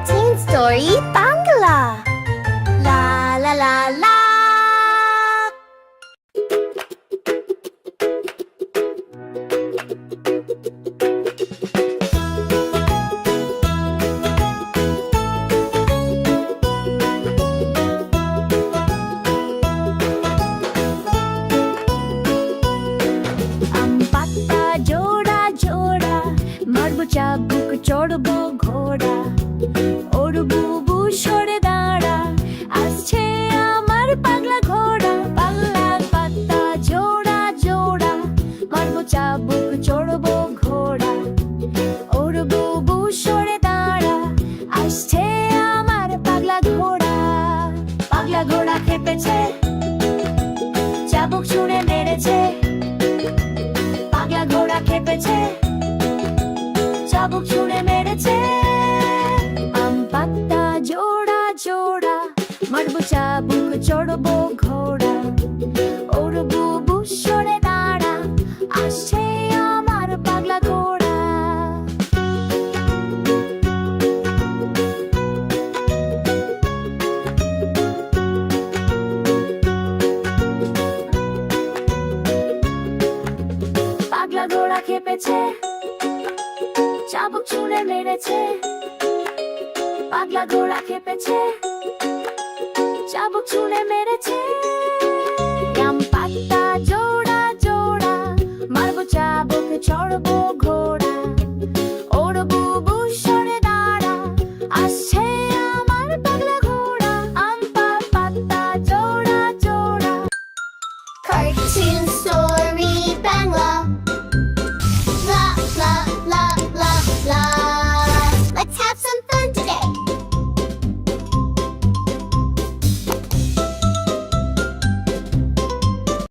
Teen Story Bangla. La la la la. চাবুক চড়বো ঘোড়া ওর বুবু সরে দাঁড়া আসছে আমার পাগলা ঘোড়া পাল্লা পাতা জোড়া জোড়া মারবো চাবুক চড়বো ঘোড়া ওর বুবু সরে দাঁড়া আসছে আমার পাগলা ঘোড়া খেপেছে চাবুক ছুঁড়ে মেরেছে পাগলা ঘোড়া খেপেছে চাবুক ছুঁড়ে মেরেছে আম পাতা জোড়া জোড়া মারবো চাবুক চড়বো ঘোড়া ওর বুবু সরে দাঁড়া আসছে আমার পাগলা ঘোড়া পাগলা ঘোড়া খেপেছে চাবুক ছুঁড়ে মেরেছে পাগলা ঘোড়া খেপেছে চাবুক ছুঁড়ে মেরেছে আম পাতা জোড়া জোড়া মারবো চাবুক চড়বো ঘোড়া ওর বুবু সরে দাঁড়া আসছে